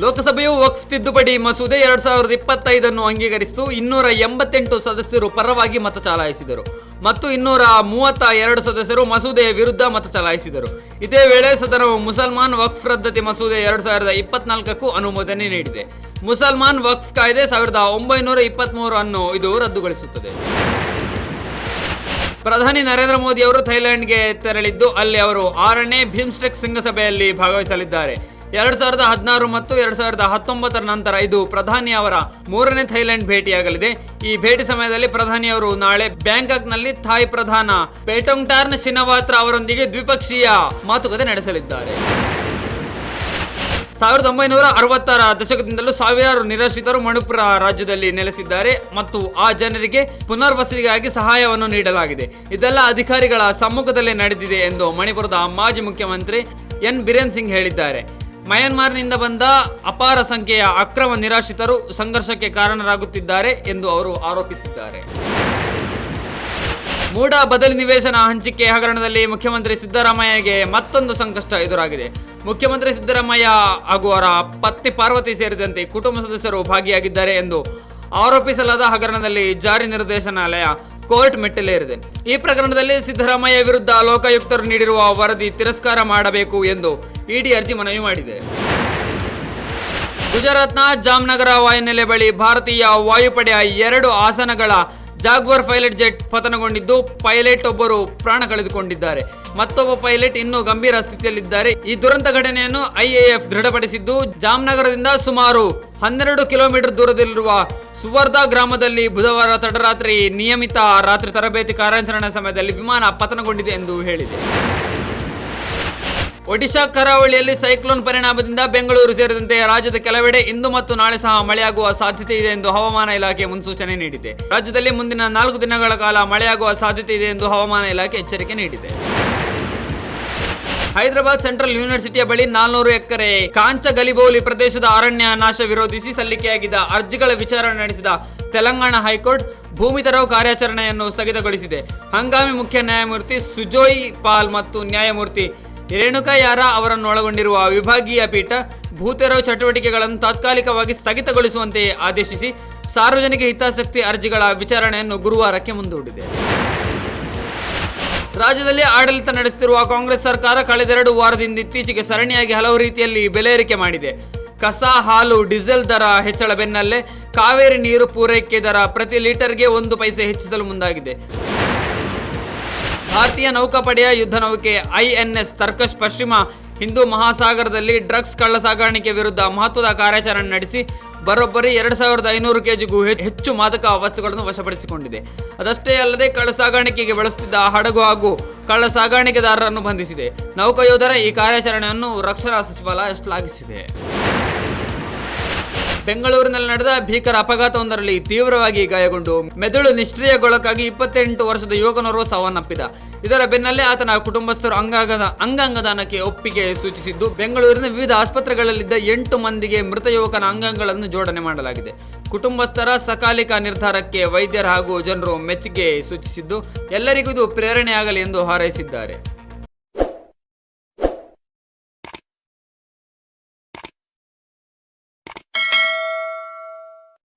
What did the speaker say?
ಲೋಕಸಭೆಯು ವಕ್ಫ್ ತಿದ್ದುಪಡಿ ಮಸೂದೆ 2025 ಅಂಗೀಕರಿಸಿತು. 288 ಸದಸ್ಯರು ಪರವಾಗಿ ಮತ ಚಲಾಯಿಸಿದರು ಮತ್ತು 232 ಸದಸ್ಯರು ಮಸೂದೆಯ ವಿರುದ್ಧ ಮತ ಚಲಾಯಿಸಿದರು. ಇದೇ ವೇಳೆ ಸದನವು ಮುಸಲ್ಮಾನ್ ವಕ್ಫ್ ರದ್ದತಿ ಮಸೂದೆ 2024ಕ್ಕೂ ಅನುಮೋದನೆ ನೀಡಿದೆ. ಮುಸಲ್ಮಾನ್ ವಕ್ಫ್ ಕಾಯ್ದೆ 1923 ಅನ್ನು ಇದು ರದ್ದುಗೊಳಿಸುತ್ತದೆ. ಪ್ರಧಾನಿ ನರೇಂದ್ರ ಮೋದಿ ಅವರು ಥೈಲ್ಯಾಂಡ್ಗೆ ತೆರಳಿದ್ದು ಅಲ್ಲಿ ಅವರು 6ನೇ ಬಿಮ್ಸ್ಟೆಕ್ ಶೃಂಗಸಭೆಯಲ್ಲಿ ಭಾಗವಹಿಸಲಿದ್ದಾರೆ. 2016 ಮತ್ತು 2019 ನಂತರ ಇದು ಪ್ರಧಾನಿ ಅವರ 3ನೇ ಥೈಲ್ಯಾಂಡ್ ಭೇಟಿಯಾಗಲಿದೆ. ಈ ಭೇಟಿ ಸಮಯದಲ್ಲಿ ಪ್ರಧಾನಿಯವರು ನಾಳೆ ಬ್ಯಾಂಕಾಕ್ನಲ್ಲಿ ಥಾಯ್ ಪ್ರಧಾನ ಪೇಟೊಂಗ್ಟಾರ್ನ್ ಶಿನವಾತ್ರ ಅವರೊಂದಿಗೆ ದ್ವಿಪಕ್ಷೀಯ ಮಾತುಕತೆ ನಡೆಸಲಿದ್ದಾರೆ. 1960ರ ದಶಕದಿಂದಲೂ ಸಾವಿರಾರು ನಿರಾಶ್ರಿತರು ಮಣಿಪುರ ರಾಜ್ಯದಲ್ಲಿ ನೆಲೆಸಿದ್ದಾರೆ ಮತ್ತು ಆ ಜನರಿಗೆ ಪುನರ್ವಸತಿಗಾಗಿ ಸಹಾಯವನ್ನು ನೀಡಲಾಗಿದೆ. ಇದೆಲ್ಲ ಅಧಿಕಾರಿಗಳ ಸಮ್ಮುಖದಲ್ಲೇ ನಡೆದಿದೆ ಎಂದು ಮಣಿಪುರದ ಮಾಜಿ ಮುಖ್ಯಮಂತ್ರಿ ಎನ್ ಬಿರೇನ್ ಸಿಂಗ್ ಹೇಳಿದ್ದಾರೆ. ಮಯನ್ಮಾರ್ನಿಂದ ಬಂದ ಅಪಾರ ಸಂಖ್ಯೆಯ ಅಕ್ರಮ ನಿರಾಶ್ರಿತರು ಸಂಘರ್ಷಕ್ಕೆ ಕಾರಣರಾಗುತ್ತಿದ್ದಾರೆ ಎಂದು ಅವರು ಆರೋಪಿಸಿದ್ದಾರೆ. ಮೂಡ ಬದಲಿ ನಿವೇಶನ ಹಂಚಿಕೆ ಹಗರಣದಲ್ಲಿ ಮುಖ್ಯಮಂತ್ರಿ ಸಿದ್ದರಾಮಯ್ಯಗೆ ಮತ್ತೊಂದು ಸಂಕಷ್ಟ ಎದುರಾಗಿದೆ. ಮುಖ್ಯಮಂತ್ರಿ ಸಿದ್ದರಾಮಯ್ಯ ಹಾಗೂ ಅವರ ಪತ್ನಿ ಪಾರ್ವತಿ ಸೇರಿದಂತೆ ಕುಟುಂಬ ಸದಸ್ಯರು ಭಾಗಿಯಾಗಿದ್ದಾರೆ ಎಂದು ಆರೋಪಿಸಲಾದ ಹಗರಣದಲ್ಲಿ ಜಾರಿ ನಿರ್ದೇಶನಾಲಯ ಕೋರ್ಟ್ ಮೆಟ್ಟಿಲೇರಿದೆ. ಈ ಪ್ರಕರಣದಲ್ಲಿ ಸಿದ್ದರಾಮಯ್ಯ ವಿರುದ್ಧ ಲೋಕಾಯುಕ್ತರು ನೀಡಿರುವ ವರದಿ ತಿರಸ್ಕಾರ ಮಾಡಬೇಕು ಎಂದು ಇಡಿ ಅರ್ಜಿ ಮನವಿ ಮಾಡಿದೆ. ಗುಜರಾತ್ನ ಜಾಮ್ನಗರ ವಾಯುನೆಲೆ ಬಳಿ ಭಾರತೀಯ ವಾಯುಪಡೆಯ 2 ಆಸನಗಳ ಜಾಗ್ವಾರ್ ಪೈಲಟ್ ಜೆಟ್ ಪತನಗೊಂಡಿದ್ದು ಪೈಲಟ್ ಒಬ್ಬರು ಪ್ರಾಣ ಕಳೆದುಕೊಂಡಿದ್ದಾರೆ. ಮತ್ತೊಬ್ಬ ಪೈಲಟ್ ಇನ್ನೂ ಗಂಭೀರ ಸ್ಥಿತಿಯಲ್ಲಿದ್ದಾರೆ. ಈ ದುರಂತ ಘಟನೆಯನ್ನು ಐಎಎಫ್ ದೃಢಪಡಿಸಿದ್ದು, ಜಾಮ್ನಗರದಿಂದ ಸುಮಾರು 12 ಕಿಲೋಮೀಟರ್ ದೂರದಲ್ಲಿರುವ ಸುವರ್ಧಾ ಗ್ರಾಮದಲ್ಲಿ ಬುಧವಾರ ತಡರಾತ್ರಿ ನಿಯಮಿತ ರಾತ್ರಿ ತರಬೇತಿ ಕಾರ್ಯಾಚರಣೆ ಸಮಯದಲ್ಲಿ ವಿಮಾನ ಪತನಗೊಂಡಿದೆ ಎಂದು ಹೇಳಿದೆ. ಒಡಿಶಾ ಕರಾವಳಿಯಲ್ಲಿ ಸೈಕ್ಲೋನ್ ಪರಿಣಾಮದಿಂದ ಬೆಂಗಳೂರು ಸೇರಿದಂತೆ ರಾಜ್ಯದ ಕೆಲವೆಡೆ ಇಂದು ಮತ್ತು ನಾಳೆ ಸಹ ಮಳೆಯಾಗುವ ಸಾಧ್ಯತೆ ಇದೆ ಎಂದು ಹವಾಮಾನ ಇಲಾಖೆ ಮುನ್ಸೂಚನೆ ನೀಡಿದೆ. ರಾಜ್ಯದಲ್ಲಿ ಮುಂದಿನ 4 ದಿನಗಳ ಕಾಲ ಮಳೆಯಾಗುವ ಸಾಧ್ಯತೆ ಇದೆ ಎಂದು ಹವಾಮಾನ ಇಲಾಖೆ ಎಚ್ಚರಿಕೆ ನೀಡಿದೆ. ಹೈದರಾಬಾದ್ ಸೆಂಟ್ರಲ್ ಯೂನಿವರ್ಸಿಟಿಯ ಬಳಿ 400 ಎಕರೆ ಕಾಂಚಗಲಿಬೌಲಿ ಪ್ರದೇಶದ ಅರಣ್ಯ ನಾಶ ವಿರೋಧಿಸಿ ಸಲ್ಲಿಕೆಯಾಗಿದ್ದ ಅರ್ಜಿಗಳ ವಿಚಾರಣೆ ನಡೆಸಿದ ತೆಲಂಗಾಣ ಹೈಕೋರ್ಟ್ ಭೂಮಿ ತೆರವು ಕಾರ್ಯಾಚರಣೆಯನ್ನು ಸ್ಥಗಿತಗೊಳಿಸಿದೆ. ಹಂಗಾಮಿ ಮುಖ್ಯ ನ್ಯಾಯಮೂರ್ತಿ ಸುಜೋಯ್ ಪಾಲ್ ಮತ್ತು ನ್ಯಾಯಮೂರ್ತಿ ರೇಣುಕಾ ಯಾರಾ ಅವರನ್ನು ಒಳಗೊಂಡಿರುವ ವಿಭಾಗೀಯ ಪೀಠ ಭೂ ತೆರವು ಚಟುವಟಿಕೆಗಳನ್ನು ತಾತ್ಕಾಲಿಕವಾಗಿ ಸ್ಥಗಿತಗೊಳಿಸುವಂತೆ ಆದೇಶಿಸಿ ಸಾರ್ವಜನಿಕ ಹಿತಾಸಕ್ತಿ ಅರ್ಜಿಗಳ ವಿಚಾರಣೆಯನ್ನು ಗುರುವಾರಕ್ಕೆ ಮುಂದೂಡಿದೆ. ರಾಜ್ಯದಲ್ಲಿ ಆಡಳಿತ ನಡೆಸುತ್ತಿರುವ ಕಾಂಗ್ರೆಸ್ ಸರ್ಕಾರ ಕಳೆದ 2 ವಾರದಿಂದ ಇತ್ತೀಚೆಗೆ ಸರಣಿಯಾಗಿ ಹಲವು ರೀತಿಯಲ್ಲಿ ಬೆಲೆ ಏರಿಕೆ ಮಾಡಿದೆ. ಕಸ, ಹಾಲು, ಡೀಸೆಲ್ ದರ ಹೆಚ್ಚಳ ಬೆನ್ನಲ್ಲೇ ಕಾವೇರಿ ನೀರು ಪೂರೈಕೆ ದರ ಪ್ರತಿ ಲೀಟರ್ಗೆ 1 ಪೈಸೆ ಹೆಚ್ಚಿಸಲು ಮುಂದಾಗಿದೆ. ಭಾರತೀಯ ನೌಕಾಪಡೆಯ ಯುದ್ಧ ನೌಕೆ ಐಎನ್ಎಸ್ ತರ್ಕಶ್ ಪಶ್ಚಿಮ ಹಿಂದೂ ಮಹಾಸಾಗರದಲ್ಲಿ ಡ್ರಗ್ಸ್ ಕಳ್ಳ ಸಾಗಾಣಿಕೆ ವಿರುದ್ಧ ಮಹತ್ವದ ಕಾರ್ಯಾಚರಣೆ ನಡೆಸಿ ಬರೋಬ್ಬರಿ 2500 ಕೆಜಿಗೂ ಹೆಚ್ಚು ಮಾದಕ ವಸ್ತುಗಳನ್ನು ವಶಪಡಿಸಿಕೊಂಡಿದೆ. ಅದಷ್ಟೇ ಅಲ್ಲದೆ ಕಳ್ಳ ಸಾಗಾಣಿಕೆಗೆ ಬಳಸುತ್ತಿದ್ದ ಹಡಗು ಹಾಗೂ ಕಳ್ಳ ಸಾಗಾಣಿಕೆದಾರರನ್ನು ಬಂಧಿಸಿದೆ. ನೌಕಾಯೋಧರ ಈ ಕಾರ್ಯಾಚರಣೆಯನ್ನು ರಕ್ಷಣಾ ಸಚಿವಾಲಯ ಶ್ಲಾಘಿಸಿದೆ. ಬೆಂಗಳೂರಿನಲ್ಲಿ ನಡೆದ ಭೀಕರ ಅಪಘಾತವೊಂದರಲ್ಲಿ ತೀವ್ರವಾಗಿ ಗಾಯಗೊಂಡು ಮೆದುಳು ನಿಷ್ಕ್ರಿಯಗೊಳ್ಳಕ್ಕಾಗಿ 28 ವರ್ಷದ ಯುವಕನೋರ್ವ ಸಾವನ್ನಪ್ಪಿದ. ಇದರ ಬೆನ್ನಲ್ಲೇ ಆತನ ಕುಟುಂಬಸ್ಥರು ಅಂಗಾಂಗ ದಾನಕ್ಕೆ ಒಪ್ಪಿಗೆ ಸೂಚಿಸಿದ್ದು, ಬೆಂಗಳೂರಿನ ವಿವಿಧ ಆಸ್ಪತ್ರೆಗಳಲ್ಲಿದ್ದ 8 ಮಂದಿಗೆ ಮೃತ ಯುವಕನ ಅಂಗಾಂಗಗಳನ್ನು ಜೋಡಣೆ ಮಾಡಲಾಗಿದೆ. ಕುಟುಂಬಸ್ಥರ ಸಕಾಲಿಕ ನಿರ್ಧಾರಕ್ಕೆ ವೈದ್ಯರು ಹಾಗೂ ಜನರು ಮೆಚ್ಚುಗೆ ಸೂಚಿಸಿದ್ದು, ಎಲ್ಲರಿಗೂ ಇದು ಪ್ರೇರಣೆಯಾಗಲಿ ಎಂದು ಹಾರೈಸಿದ್ದಾರೆ.